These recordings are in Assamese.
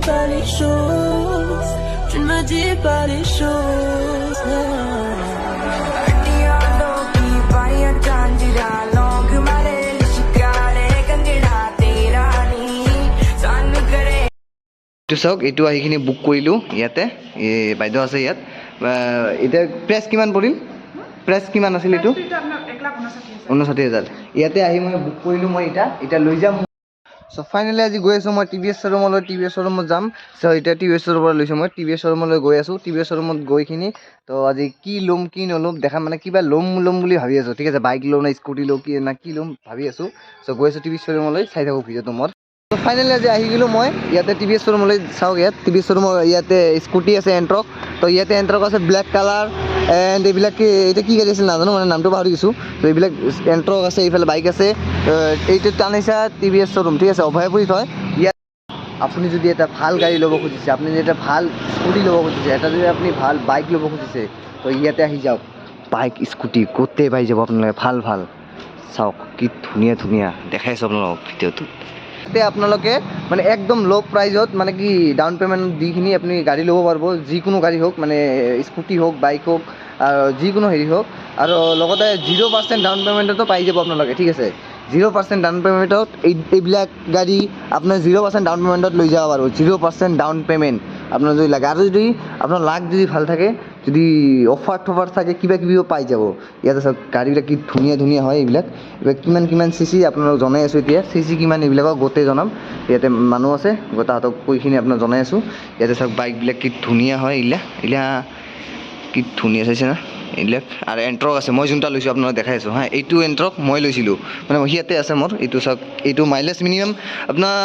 pas les choses, tu ne me dis pas les choses. এইটো চাওক, এইটো আহিখিনি বুক কৰিলোঁ ইয়াতে, বাইদেউ আছে ইয়াত। এতিয়া প্ৰাইচ কিমান পৰিল? প্ৰাইচ কিমান আছিল এইটো? 59,000। ইয়াতে আহি মই বুক কৰিলোঁ, মই এতিয়া লৈ যাম। চ' ফাইনেলি আজি গৈ আছোঁ মই TVS শ্ব'ৰুমলৈ। TVS শ্ব'ৰুমত যাম। চ' এতিয়া TVS শ্ব'ৰুমৰ পৰা লৈছোঁ মই TVS শ্ব'ৰুমলৈ গৈ আছোঁ। TVS শ্ব'ৰুমত গৈখিনি তো আজি কি ল'ম কি নল'ম দেখা, মানে কিবা ল'ম বুলি ভাবি আছোঁ। ঠিক আছে, বাইক লওঁ না স্কুটি লওঁ কি ল'ম ভাবি আছোঁ। চ' গৈ আছোঁ TVS শ্ব'ৰুমলৈ, চাই থাকোঁ ভিডিঅ'টো মোৰ। ত' ফাইনেলি আজি আহি গ'লোঁ মই ইয়াতে TVS শ্ব'ৰুমলৈ। চাওক ইয়াত TVS শ্ব'ৰুমৰ ইয়াতে স্কুটি আছে এণ্ট্ৰক। তো ইয়াতে এণ্ট্ৰক আছে ব্লেক কালাৰ এণ্ড এইবিলাক এতিয়া কি গাড়ী আছিল নাজানো, মানে নামটো পাহৰি গৈছোঁ। তো এইবিলাক এণ্ট্ৰক আছে, এইফালে বাইক আছে। এইটো টানিছা TVS শ্ব'ৰুম, ঠিক আছে, অভয়পুৰীত হয়। ইয়াত আপুনি যদি এটা ভাল গাড়ী ল'ব খুজিছে, আপুনি যদি এটা ভাল স্কুটি ল'ব খুজিছে, এটা যদি আপুনি ভাল বাইক ল'ব খুজিছে, তো ইয়াতে আহি যাওক। বাইক স্কুটি গোটেই পাই যাব আপোনালোকে, ভাল চাওক কি ধুনীয়া দেখাইছোঁ আপোনালোকক ভিডিঅ'টোত। তাতে আপোনালোকে মানে একদম ল' প্ৰাইজত, মানে কি ডাউন পে'মেণ্ট দিখিনি আপুনি গাড়ী ল'ব পাৰিব। যিকোনো গাড়ী হওক, মানে স্কুটি হওক, বাইক হওক, যিকোনো হেৰি হওক। আৰু লগতে 0% ডাউন পে'মেণ্টতো পাই যাব আপোনালোকে, ঠিক আছে। 0% ডাউন পে'মেণ্টত এইবিলাক গাড়ী আপোনাৰ 0% ডাউন পে'মেণ্টত লৈ যাব পাৰোঁ। 0% ডাউন পে'মেণ্ট আপোনাৰ যদি লাগে, আৰু যদি আপোনাৰ লাক যদি ভাল থাকে, যদি অফাৰ থাকে, কিবাকিবিও পাই যাব। ইয়াতে চাওক গাড়ীবিলাক কি ধুনীয়া হয়। এইবিলাক কিমান CC আপোনালোকক জনাই আছোঁ। এতিয়া CC কিমান এইবিলাকক গোটেই জনাম। ইয়াতে মানুহ আছে, তাহাঁতক কৈখিনি আপোনাক জনাই আছোঁ। ইয়াতে চাওক বাইকবিলাক কি ধুনীয়া হয়। এইবিলাক কি ধুনীয়া চাইছে না এইবিলাক। আৰু এণ্ট্ৰক আছে, মই যোনটা লৈছোঁ আপোনালোক দেখাই আছোঁ হা। এইটো এণ্ট্ৰক মই লৈছিলোঁ, মানে ইয়াতে আছে মোৰ। এইটো চাওক, এইটো মাইলেজ মিনিমাম আপোনাৰ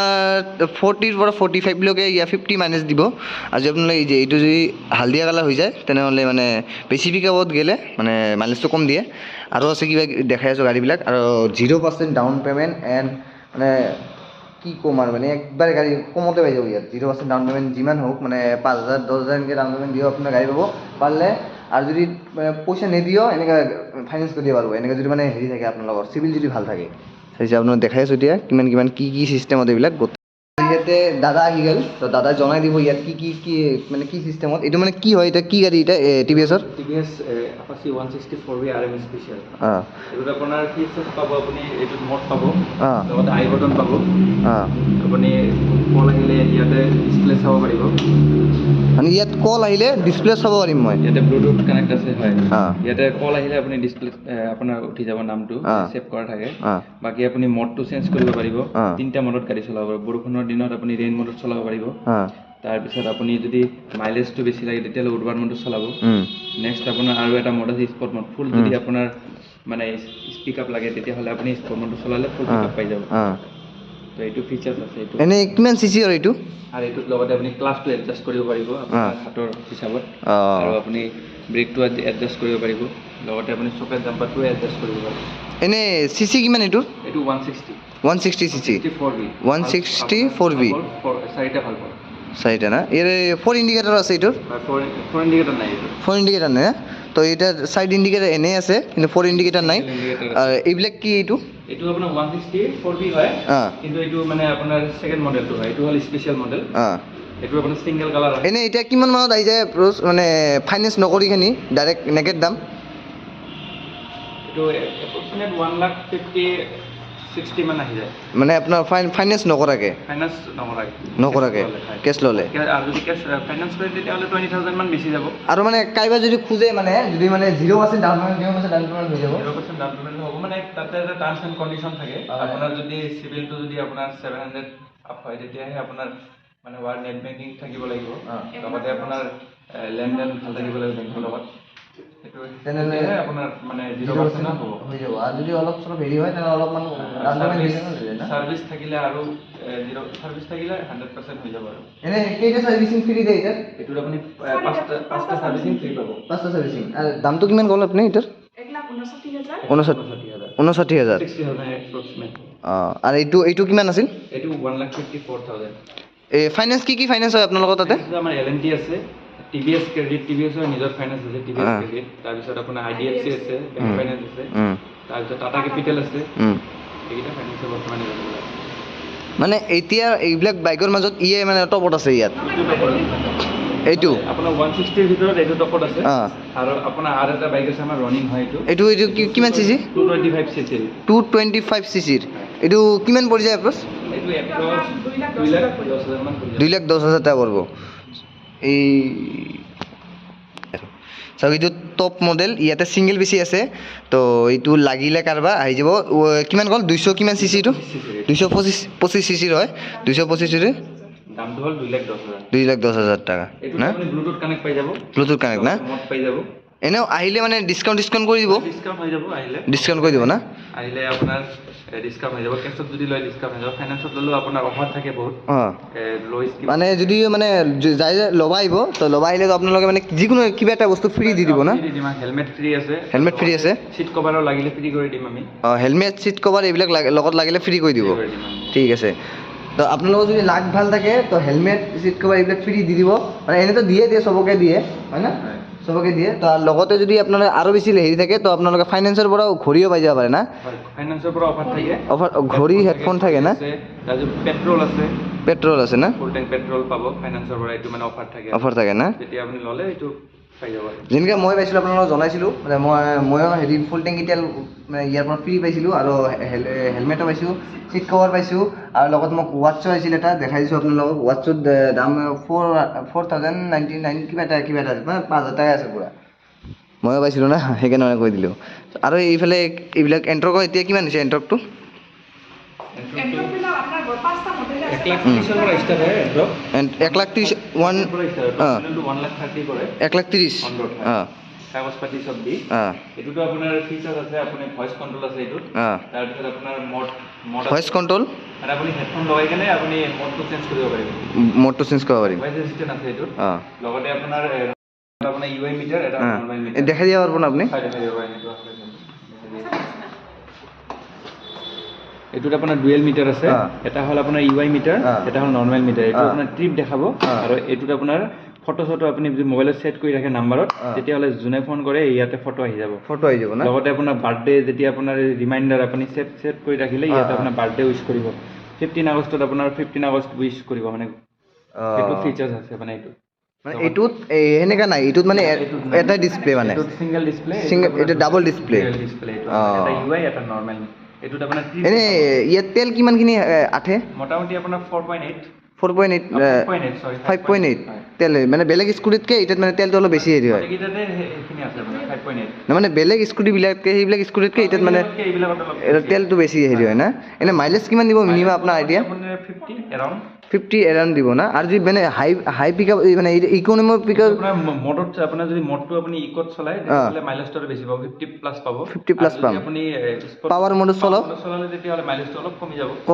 40 পৰা 45লৈকে 50 মাইলেজ দিব। আৰু আপোনালোকে এইটো যদি হালধীয়া কালাৰ হৈ যায়, তেনেহ'লে মানে বেছি পিকআপত গ'লে মানে মাইলেজটো কম দিয়ে। আৰু আছে কিবা দেখাই আছোঁ গাড়ীবিলাক। আৰু 0% ডাউন পে'মেণ্ট এণ্ড মানে কি ক'ম আৰু, মানে একবাৰে গাড়ী কমতে পাই যাব ইয়াত। 0% ডাউন পে'মেণ্ট যিমান হওক, মানে 5,000 10,000 এনেকৈ ডাউন পে'মেণ্ট দিও আপোনাৰ গাড়ী পাব পাৰিলে। আৰু যদি পইচা নিদিও এনেকৈ ফাইনেন্স কৰি দিব পাৰিব। এনেকৈ যদি মানে হেৰি থাকে আপোনালোকৰ, চিভিল যদি ভাল থাকে। চাইছে আপোনাক দেখাই আছোঁ এতিয়া কিমান কি চিষ্টেমত এইবিলাক। ইয়াতে দাদা আহি গ'ল, তো দাদাই জনাই দিব ইয়াত কি মানে কি চিষ্টেমত। এইটো মানে কি হয়, এতিয়া কি গাড়ী এতিয়া TVSৰ? TVS Apache 164V RM special. অঁ, এইটোত আপোনাৰ ফিচাৰ্ছ পাব। আপুনি এইটোত মড পাব, লগতে আই বটন পাব। আপুনি কল আহিলে ইয়াতে ডিছপ্লে চাব পাৰিব। মানে ইয়াত কল আহিলে ডিছপ্লে চাব পাৰিম মই। ইয়াতে ব্লুটুথ কানেক্ট আছে, হয়। ইয়াতে কল আহিলে আপুনি ডিছপ্লে আপোনাৰ উঠি যাব, নামটো ছেভ কৰা থাকে। বাকী আপুনি মডটো চেঞ্জ কৰিব পাৰিব। 3টা মডত গাড়ী চলাব পাৰিব। বৰষুণৰ দিনত আপুনি ৰেইন মডত চলাব পাৰিব। তাৰপিছত আপুনি যদি মাইলেজটো বেছি লাগে, তেতিয়াহ'লে উৰ্বান মডত চলাব। নেক্সট আপোনাৰ আৰু এটা মড আছে স্পৰ্ট মড। ফুল যদি আপোনাৰ মানে স্পীক আপ লাগে, তেতিয়াহ'লে আপুনি স্পৰ্ট মডটো চলালে ফুল পিক আপ পাই যাব। তো এইটো ফিচাৰ্ছ আছে। এইটো এনেই কিমান CC আৰু এইটো? আৰু এইটোত লগতে আপুনি ক্লাছটো এডজাষ্ট কৰিব পাৰিব আপোনাৰ হাতৰ হিচাপত। আৰু আপুনি ব্ৰেকটো এডজাষ্ট কৰিব পাৰিব। লগতে আপুনি চকেট জাম্পাৰটো এডজাষ্ট কৰিব পাৰিব। এনেই CC কিমান এইটোৰ? এইটো 160 CC 164V 164V। 4টা ভাল পাব। 4টা না? ইয়াৰ 4 ইণ্ডিকেটৰ আছে এইটোৰ? 4 ইণ্ডিকেটৰ নাই এইটো। 4 ইণ্ডিকেটৰ নাই, তো এটা চাইড ইণ্ডিকেটৰ এনেই আছে, কিন্তু 4 ইণ্ডিকেটৰ নাই। এইবিলাক কি এইটো? এইটো আপোনাৰ 164V হয়, কিন্তু এইটো মানে আপোনাৰ ছেকেণ্ড মডেলটো হয়। এইটো হ'ল স্পেচিয়েল মডেল। এইটো আপোনাৰ ছিংগল কালাৰ হয়। এনেই এতিয়া কিমান মানত আহি যায় মানে ফাইনেন্স নকৰিখিনি ডাইৰেক্ট নেকেট দাম? এইটো এপ্ৰক্সিমেট 1,50,60 মান আহি যায়। মানে আপোনাৰ ফাইনেন্স নকৰাকৈ? ফাইনেন্স নকৰাকৈ কেছ ল'লে। আৰু যদি কেছ ফাইনেন্স কৰে, তেতিয়াহ'লে 20,000 মান বেছি যাব। আৰু মানে কাইবা যদি খোজে, মানে যদি মানে 0% ডাউন পে'মেণ্ট 0% ডাউন পে'মেণ্ট হৈ যাব। 0% ডাউন পে'মেণ্ট হ'ব, মানে তাতে এটা টাৰ্মছ এণ্ড কণ্ডিশ্যন থাকে। আপোনাৰ যদি চিভিলটো যদি আপোনাৰ 700 আপ হয়, তেতিয়াহে আপোনাৰ মানে নেট বেংকিং থাকিব লাগিব। লগতে আপোনাৰ লেনদেন ভাল থাকিব লাগিব বেংকৰ লগত। তেনেহ'লে আপোনাৰ মানে 0% হ'ব হৈ যাব। আৰু যদি অলপ চলপ হেৰি হয়, তেনেহ'লে অলপমান চাৰ্ভিছ থাকিলে আৰু 100% হৈ যাব। আৰু এনেই কেইটা চাৰ্ভিচিং ফ্ৰী দিয়ে এতিয়া? এইটোত আপুনি 5টা চাৰ্ভিচিং ফ্ৰী পাব। 5টা চাৰ্ভিচিং। আৰু দামটো কিমান ক'লে আপুনি এইটোৰ? 1,59,000। 59,000 অঁ। আৰু এইটো কিমান আছিল? এইটো 1,54,000। এই ফাইনেন্স কি ফাইনেন্স হয় আপোনালোকৰ তাতে? আমাৰ L&T আছে, TVS ক্ৰেডিট, TVSৰ নিজৰ ফাইনেন্স আছে, TVS ক্ৰেডিট। তাৰপিছত আপোনাৰ IDFC আছে, বেংক ফাইনেন্স আছে। তাৰপিছত টাটা কেপিটেল আছে। এইকেইটা ফাইনেন্সৰ বৰ্তমান এভেইলেবল আছে। মানে এতিয়া এইবিলাক বাইকৰ মাজত ইয়ে মানে টপত আছে ইয়াত এইটো আপোনাৰ 160 ৰ ভিতৰত এইটো টপত আছে আৰু আপোনাৰ আৰু এটা বাইক আছে আমাৰ ৰানিং হয় এইটো কিমান সিসি 225 সিসি 225 সিসিৰ এইটো কিমান পৰি যায় এপ্ৰক্স এইটো এপ্ৰক্স 2,10,000 মান পৰি যায় 2,10,000 টাকা পড়ব এই চাওক এইটো টপ মডেল ইয়াতে সিঙ্গেল বেছি আছে তো এইটো লাগিলে কাৰবা আহি যাব কিমান কল 200 কিমান সিসি এইটো 225 সিসিৰ হয় 225 সিসিৰ দামটো হল 2,10,000 2,10,000 টাকা না আপুনি ব্লুটুথ কানেক্ট পাই যাব ব্লুটুথ কানেক্ট না মড পাই যাব এনেও আহিলে মানে ডিসকাউন্ট কৰি দিব ডিসকাউন্ট হৈ যাব আহিলে ডিসকাউন্ট কৰি দিব না আহিলে আপোনাৰ ডিসকাউন্ট হৈ যাব কেছত যদি লয় ডিসকাউন্ট হৈ যাব ফাইনান্সত ললেও আপোনাৰ অফাৰ থাকে বহুত লো স্কিম মানে যদি মানে যাই লবা আহিব তো লবা আহিলে তো আপোনালোকে মানে যিকোনো কিবা এটা বস্তু ফ্ৰী দি দিব না হেলমেট ফ্ৰী আছে সিট কভাৰো লাগিলে ফ্ৰী কৰি দিম আমি হেলমেট সিট কভাৰ এইবিলাক লগত লাগিলে ফ্ৰী কৰি দিব ঠিক আছে তো আপোনালোকৰ যদি লাগ ভাল থাকে তো হেলমেট সিট কভাৰ এইবিলাক ফ্ৰী দি দিব মানে এনেতো দিয়ে চবকে দিয়ে হয় না সবকে দিয়ে তো লগতে যদি আপোনালোকে আৰু বেছি হেৰি থাকে তো আপোনালোকে ফাইনেন্সৰ পৰা ঘড়ীও পাই যাব পাৰে না ফাইনেন্সৰ পৰা অফাৰ থাকে অফাৰ ঘড়ী হেডফোন থাকে না তাৰপিছত পেট্ৰল আছে না ফুল টেংক পেট্ৰল পাব ফাইনেন্সৰ পৰা এইটো মানে অফাৰ থাকে না যেতিয়া আপুনি ল'লে এইটো পাই যাব যেনেকৈ মই পাইছিলোঁ আপোনালোকক জনাইছিলোঁ মানে ময়ো হেৰি ফুল টেংকি তেল মানে ইয়াৰ পৰা ফ্ৰী পাইছিলোঁ আৰু হেলমেটো পাইছোঁ চিট কভাৰ পাইছোঁ আৰু লগত মোক ৱাটছো আহিছিল এটা দেখাই দিছোঁ আপোনালোকক ৱাটছৰ দাম 4,099 কিবা এটা মানে 5,000 টাকাই আছে পূৰা ময়ো পাইছিলোঁ না সেইকাৰণে মানে কৈ দিলোঁ আৰু এইফালে এইবিলাক এণ্ট্ৰকৰ এতিয়া কিমান হৈছে এণ্ট্ৰকটো 1,30,000 কাগজ পাতি সব দি এটোটো আপোনাৰ ফিচাৰ আছে আপুনি ভয়েস কন্ট্ৰোল আছে এটো তাৰ পিছত আপোনাৰ মোড ভয়েস কন্ট্ৰোল আৰু আপুনি হেডফোন লগাই কেনে আপুনি মোডটো চেঞ্জ কৰিব পাৰিব ভয়েস এসিস্ট্যান্ট আছে এটো লগতে আপোনাৰ ইউআই মিটাৰ এটা নৰমাল মিটাৰ দেখাই দিব পাৰবেন আপনি এটোত আপোনাৰ ডুয়েল মিটাৰ আছে এটা হল আপোনাৰ ইউআই মিটাৰ এটা হল নৰমাল মিটাৰ এটো আপোনাৰ ট্ৰিপ দেখাব আৰু এটোত আপোনাৰ ফটো আপুনি যদি মোবাইলত সেট কৰি ৰাখে নাম্বাৰত তেতিয়া হলে জুনে ফোন কৰে ইয়াতে ফটো আহি যাব না লগতে আপোনাৰ বাৰ্থডে যেতিয়া আপোনাৰ ৰিমাইন্ডাৰ আপুনি সেট কৰি ৰাখিলে ইয়াতে আপোনাৰ বাৰ্থডে উইশ কৰিব 15 আগষ্টত আপোনাৰ 15 আগষ্ট উইশ কৰিব মানে এটো ফিচাৰ্স আছে মানে এটো মানে এটোত এনেকা নাই এটোত মানে এটা ডিসপ্লে মানে এটো সিঙ্গেল ডিসপ্লে এটা ডাবল ডিসপ্লে এটা ইউআই এটা নরমাল এটোত আপোনাৰ এনে ইয়াত তেল কিমান কিনি আঠে মোটামুটি আপোনাৰ 4.8 5.8 তেল মানে বেলেগ স্কুটিতকে এটাত মানে তেলটো অলপ বেছি হেৰি হয় মানে বেলেগ স্কুটি বিলাককে সেইবিলাক স্কুটিতকে এটাত মানে তেলটো বেছি হেৰি হয় না এনে মাইলেজ কিমান দিব মিনিমাম আপোনাৰ আইডিয়া 50 এৰাউণ্ড দিব না আৰু যদি মানে হাই পিকআপ মানে ইকোনমি পিকআপ আপোনাৰ মোডত আপোনাৰ যদি মোডটো আপুনি ইকোত চলাই তেতিয়াহলে মাইলেজটো বেছি পাব 50 প্লাস পাব 50 প্লাস পাম আপুনি পাৱাৰ মোডত চলালে তেতিয়াহলে মাইলেজটো অলপ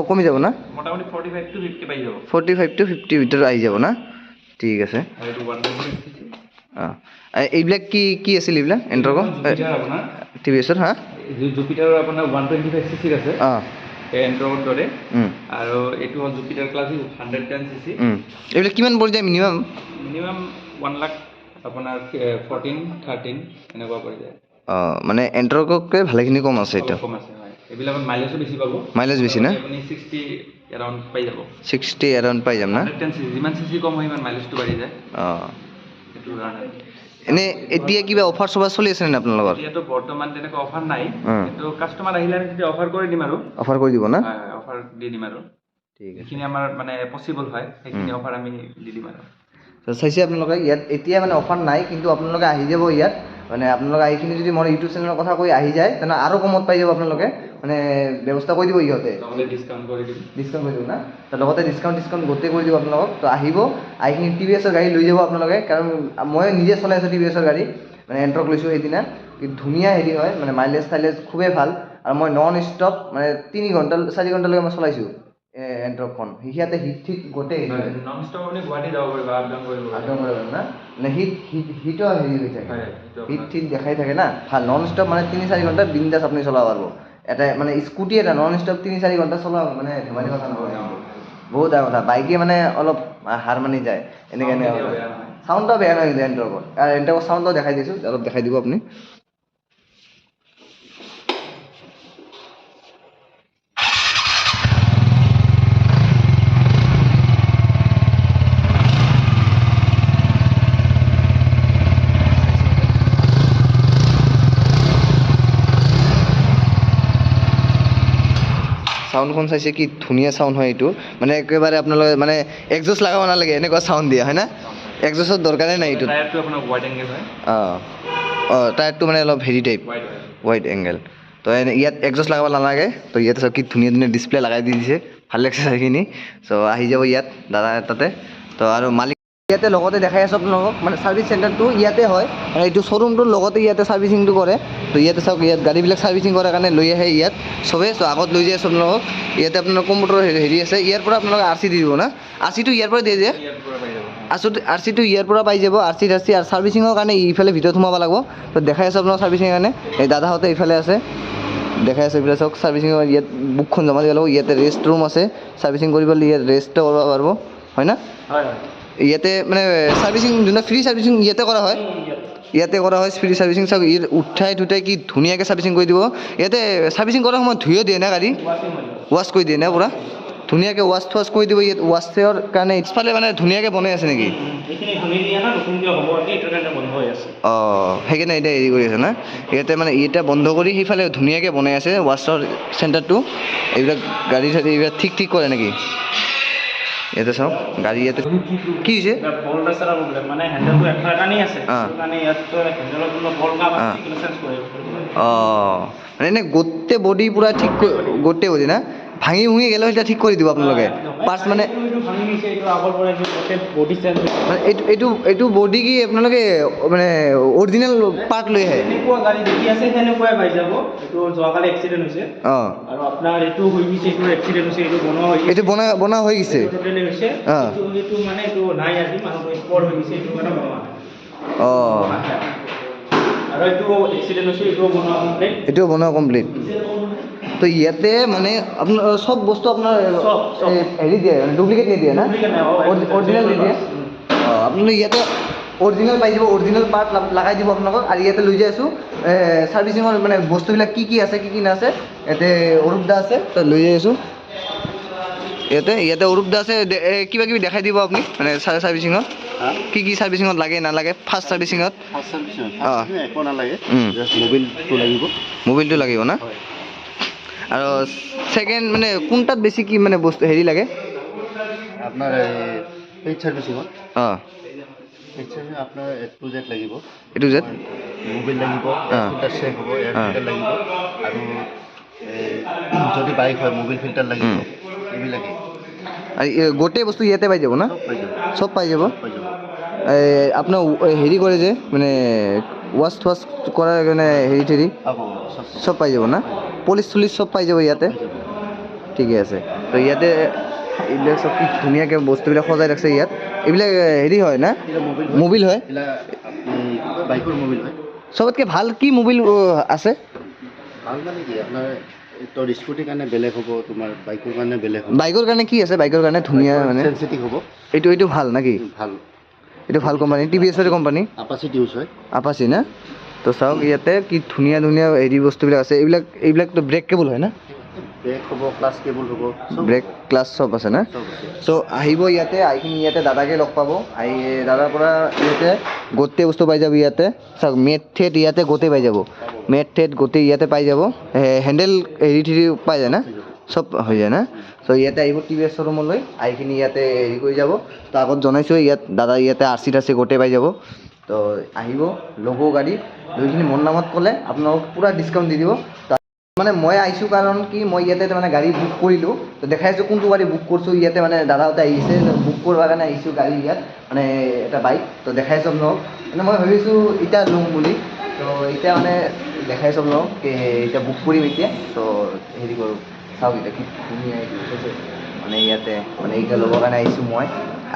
কমি যাব না মোটামুটি 45 টু 50 পাই যাব 45 টু 50 ভিতৰত আহি যাব না ঠিক আছে এইবিলাক কি আছিল এইবিলাক এণ্ট্ৰক টিভিএছৰ হা জুপিটাৰৰ আপোনাৰ 125 সিসি আছে এণ্ট্ৰকৰ দৰে আৰু এটো হল জুপিটাৰ ক্লাছ 110 সিসি এইবিলাক কিমান পৰি যায় মিনিমাম 1 লাখ আপোনাৰ 14 13 এনেকুৱা পৰি যায় মানে এণ্ট্ৰককে ভালেখিনি কম আছে এটা কম আছে হয় এইবিলাকত মাইলেজও বেছি পাব মাইলেজ বেছি না আপুনি 60 এৰাউণ্ড পাই যাব 60 এৰাউণ্ড পাই যাম না 110 সিসি যিমান সিসি কম হয় ইমান মাইলেজটো বাঢ়ি যায় এটো কাৰণে এনে এতিয়া কিবা অফাৰ সবা চলি আছে নে আপোনালোকৰ এতিয়াতো বৰ্তমান তেনেকৈ অফাৰ নাই কিন্তু কাস্টমাৰ আহিলে আমি যদি অফাৰ কৰি দিম আৰু অফাৰ কৰি দিব না হয় অফাৰ দি দিম আৰু ঠিক আছে যিখিনি আমাৰ মানে পসিবল হয় সেইখিনি অফাৰ আমি দি দিম আৰু চাইছে আপোনালোকে ইয়াত এতিয়া মানে অফাৰ নাই কিন্তু আপোনালোকে আহি যাব ইয়াত মানে আপোনালোকে আহিখিনি যদি মোৰ ইউটিউব চেনেলৰ কথা কৈ আহি যায় তেনে আৰু কমত পাই যাব আপোনালোকে মানে ব্যৱস্থা কৰি দিব ইহঁতে ডিসকাউন্ট কৰি দিব না তো লগতে ডিসকাউন্ট গোটেই কৰি দিব আপোনালোকক তো আহিব আহিখিনি টিভিএছৰ গাড়ী লৈ যাব আপোনালোকে কাৰণ মই নিজে চলাই আছোঁ টিভিএছৰ গাড়ী মানে এণ্ট্ৰক লৈছোঁ সেইদিনা ধুনীয়া হেৰি হয় মানে মাইলেজ খুবেই ভাল আৰু মই নন ষ্টপ মানে 3 ঘণ্টা 4 ঘণ্টালৈকে মই চলাইছোঁ এণ্ট্ৰকখন সিয়াতে হিট গোটেই নন ষ্টপ আপুনি গুৱাহাটী যাব পাৰিব আপডাউন কৰিব না মানে হিটৰ হেৰি হৈ থাকে হিট দেখাই থাকে না ভাল নন ষ্টপ মানে 3-4 ঘণ্টা বিন্দাছ আপুনি চলাব পাৰিব এটা মানে স্কুটি এটা নন ষ্টপ 3-4 ঘণ্টা চলাব মানে ধেমালি কথা নহয় বহুত ডাঙৰ কথা বাইকে মানে অলপ হাৰ মানি যায় এনেকৈ চাউণ্ডটো বেয়া নহয় কিন্তু এণ্ট্ৰকৰ আৰু এণ্ট্ৰকৰ চাউণ্ডটো দেখাই দিছোঁ অলপ দেখাই দিব আপুনি চাউণ্ডখন চাইছে কি ধুনীয়া চাউণ্ড হয় এইটো মানে একেবাৰে আপোনালোকে মানে এক্সজষ্ট লগাব নালাগে এনেকুৱা চাউণ্ড দিয়ে হয় না এক্সজষ্টৰ দৰকাৰেই নাই এইটো টায়াৰটো আপোনাৰ ৱাইড এংগেল হয় টায়াৰটো মানে অলপ হেৰি টাইপ ৱাইড এংগেল তো ইয়াত এক্সজষ্ট লগাব নালাগে তো ইয়াতে চব কি ধুনীয়া ধুনীয়া ডিছপ্লে লগাই দি দিছে ভাল লাগিছে সেইখিনি চ' আহি যাব ইয়াত দাদা তাতে তো আৰু মালিক ইয়াতে লগতে দেখাই আছোঁ আপোনালোকক মানে ছাৰ্ভিচ চেণ্টাৰটো ইয়াতে হয় মানে এইটো শ্ব'ৰুমটোৰ লগতে ইয়াতে ছাৰ্ভিচিংটো কৰে তো ইয়াতে চাওক ইয়াত গাড়ীবিলাক ছাৰ্ভিচিং কৰাৰ কাৰণে লৈ আহে ইয়াত চবেই চ' আগত লৈ যায় আছোঁ আপোনালোকক ইয়াতে আপোনাৰ কম্পিউটাৰ হেৰি আছে ইয়াৰ পৰা আপোনালোকে আৰ চি দি দিব না আৰ চিটো ইয়াৰ পৰা দিয়ে যে আৰ চিটো ইয়াৰ পৰা পাই যাব আৰ চি আৰু ছাৰ্ভিচিঙৰ কাৰণে ইফালে ভিতৰত সোমাব লাগিব তো দেখাই আছোঁ আপোনালোক ছাৰ্ভিচিঙৰ কাৰণে এই দাদাহঁতে ইফালে আছে দেখাই আছে এইবিলাক চাওক ছাৰ্ভিচিঙৰ ইয়াত বুকখন জমা দিব লাগিব ইয়াতে ৰেষ্ট ৰুম আছে ছাৰ্ভিচিং কৰিবলৈ ইয়াত ৰেষ্টটো কৰিব পাৰিব হয় না ইয়াতে মানে ছাৰ্ভিচিং যোনটো ফ্ৰী ছাৰ্ভিচিং ইয়াতে কৰা হয় ইয়াতে কৰা হয় ফ্ৰী ছাৰ্ভিচিং চাওক ইয়াত উঠাই কি ধুনীয়াকৈ ছাৰ্ভিচিং কৰি দিব ইয়াতে ছাৰ্ভিচিং কৰাৰ সময়ত ধুইও দিয়ে না গাড়ী ৱাছ কৰি দিয়ে না পূৰা ধুনীয়াকৈ ৱাছ কৰি দিব ইয়াত ৱাছৰ কাৰণে ইফালে মানে ধুনীয়াকৈ বনাই আছে নেকি সেইকাৰণে এতিয়া হেৰি কৰি আছে না ইয়াতে মানে এতিয়া বন্ধ কৰি সেইফালে ধুনীয়াকৈ বনাই আছে ৱাছৰ চেণ্টাৰটো এইবিলাক গাড়ী চাড়ী এইবিলাক ঠিক কৰে নেকি ইয়াতে চাওক গাড়ী ইয়াতে কি হৈছে মানে এনে গোটেই বডি পূৰা ঠিক গোটেই বডি না ভাঙি ভুঙি গেলেও এতিয়া ঠিক কৰি দিব আপোনালোকে পাৰ্টছ মানে এইটো বডি কি আপোনালোকে মানে অৰিজিনেল পাৰ্ট লৈ আহে এইটো বনোৱা হৈ গৈছে এইটো বনোৱা কমপ্লিট তো ইয়াতে মানে আপোনাৰ চব বস্তু আপোনাৰ হেৰি দিয়ে ডুপ্লিকেট নিদিয়ে না অৰিজিনেল নিদিয়ে আপুনি ইয়াতে অৰিজিনেল পাই যাব অৰিজিনেল পাৰ্ট লগাই দিব আপোনালোকক আৰু ইয়াতে লৈ যাই আছোঁ ছাৰ্ভিচিঙৰ মানে বস্তুবিলাক কি আছে কি নাছে ইয়াতে অৰূপ দা আছে তো লৈ যাই আছোঁ ইয়াতে অৰূপ দা আছে কিবা কিবি দেখাই দিব আপুনি মানে ছাৰ্ভিচিঙত কি ছাৰ্ভিচিঙত লাগে নালাগে ফাৰ্ষ্ট ছাৰ্ভিচিঙত একো নালাগে মোবিলটো লাগিব না আৰু ছেকেণ্ড মানে কোনটাত বেছি কি মানে বস্তু হেৰি লাগে আপোনাৰ পেইড ছাৰ্ভিচিঙত আপোনাৰ A to Z লাগিব A to Z মোবিল লাগিব ফিল্টাৰ চেক হ'ব এয়াৰ ফিল্টাৰ লাগিব আৰু যদি বাইক হয় মোবিল ফিল্টাৰ লাগিব এইবিলাকেই আৰু গোটেই বস্তু ইয়াতে পাই যাব না চব পাই যাব আপোনাৰ হেৰি কৰে যে মানে ৱাছ কৰাৰ কাৰণে হেৰি চব পাই যাব না পলিচ চলিচ চব পাই যাব ইয়াতে ঠিকে আছে তো ইয়াতে এইবিলাক চব কি ধুনীয়াকৈ বস্তুবিলাক সজাই ৰাখছে ইয়াত এইবিলাক হেৰি হয় না মোবিল হয় বাইকৰ মোবিল হয় চবতকৈ ভাল কি মোবিল আছে ভাল মানে কি আপোনাৰ তোৰ স্কুটিৰ কাৰণে বেলেগ হ'ব তোমাৰ বাইকৰ কাৰণে বেলেগ হ'ব বাইকৰ কাৰণে কি আছে বাইকৰ কাৰণে ধুনীয়া মানে চেনচিটিভ হ'ব এইটো ভাল নেকি ভাল এইটো ভাল কোম্পানী TVS কোম্পানী আপাচিত ইউজ হয় আপাচি না তো চাওক ইয়াতে কি ধুনীয়া হেৰি বস্তুবিলাক আছে এইবিলাকতো ব্ৰেক কেবল হয় না ব্ৰেক হ'ব ক্লাছ কেবল হ'ব ব্ৰেক ক্লাছ চব আছে না চ' আহিব ইয়াতে আহিখিনি ইয়াতে দাদাকে লগ পাব আহি দাদাৰ পৰা ইয়াতে গোটেই বস্তু পাই যাব ইয়াতে চাওক মেট থেট ইয়াতে গোটেই পাই যাব মেট থেট গোটেই ইয়াতে পাই যাব হেণ্ডেল হেৰি পাই যায় না চব হৈ যায় না চ' ইয়াতে আহিব TVS শ্ব'ৰুমলৈ আহিখিনি ইয়াতে হেৰি কৰি যাব তো আগত জনাইছোঁ ইয়াত দাদা ইয়াতে RC গোটেই পাই যাব তো আহিব ল'ব গাড়ী যোনখিনি মোৰ নামত ক'লে আপোনালোকক পূৰা ডিছকাউণ্ট দি দিব মানে মই আহিছোঁ কাৰণ কি মই ইয়াতে মানে গাড়ী বুক কৰিলোঁ তো দেখাই আছোঁ কোনটো গাড়ী বুক কৰিছোঁ ইয়াতে মানে দাদাহঁতে আহিছে বুক কৰাৰ কাৰণে আহিছোঁ গাড়ী ইয়াত মানে এটা বাইক তো দেখাইছোঁ আপোনালোকক মানে মই ভাবিছোঁ এতিয়া ল'ম বুলি তো এতিয়া মানে দেখাইছোঁ আপোনালোকক এতিয়া বুক কৰিম এতিয়া তো হেৰি কৰোঁ চাওক এতিয়া কি ধুনীয়া মানে ইয়াতে মানে এতিয়া ল'বৰ কাৰণে আহিছোঁ মই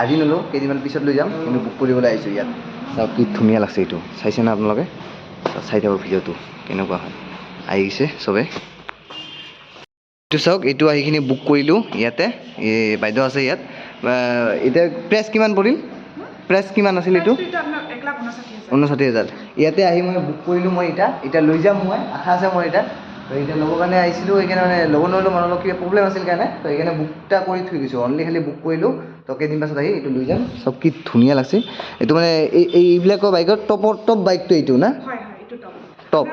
আজি নলওঁ কেইদিনমান পিছত লৈ যাম কিন্তু বুক কৰিবলৈ আহিছোঁ ইয়াত চাওক কি ধুনীয়া লাগছে এইটো চাইছে না আপোনালোকে চাই থাকক ভিডিঅ'টো কেনেকুৱা হয় আহিছে চবে এইটো চাওক এইটো আহিখিনি বুক কৰিলোঁ ইয়াতে এই বাইদেউ আছে ইয়াত এতিয়া প্ৰাইচ কিমান পৰিল প্ৰাইচ কিমান আছিল এইটো 59,000 ইয়াতে আহি মই বুক কৰিলোঁ মই এতিয়া লৈ যাম মই আশা আছে মোৰ এতিয়া তো এতিয়া ল'বৰ কাৰণে আহিছিলোঁ সেইকাৰণে মানে ল'ব নোৱাৰিলোঁ মানুহৰ কিবা প্ৰব্লেম আছিল কাৰণে তো সেইকাৰণে বুকটা কৰি থৈ দিছোঁ অনলি খালি বুক কৰিলোঁ তো কেইদিন পাছত আহি এইটো লৈ যাম চব কি ধুনীয়া লাগছে এইটো মানে এইবিলাকৰ বাইকৰ টপ বাইকটো এইটো না টপ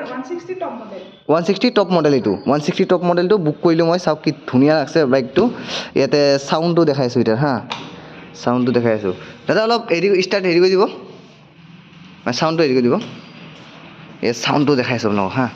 160 টপ মডেল এইটো 160 টপ মডেলটো বুক কৰিলোঁ মই চাওক কি ধুনীয়া লাগছে বাইকটো ইয়াতে চাউণ্ডটো দেখাইছোঁ এতিয়া হা চাউণ্ডটো দেখাই আছোঁ দাদা অলপ ষ্টাৰ্ট হেৰি কৰি দিব চাউণ্ডটো হেৰি কৰি দিব এই চাউণ্ডটো দেখাইছোঁ আপোনালোকক হা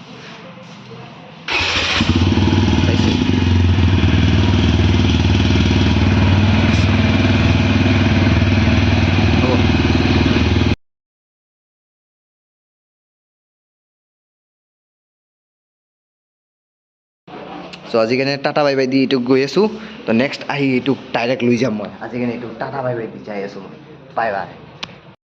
চ' আজি কাৰণে টাটা বাই বাই দি এইটো গৈ আছোঁ তো নেক্সট আহি এইটোক ডাইৰেক্ট লৈ যাম মই আজি কাৰণে এইটো টাটা বাই বাই দি যাই আছোঁ বাই বাই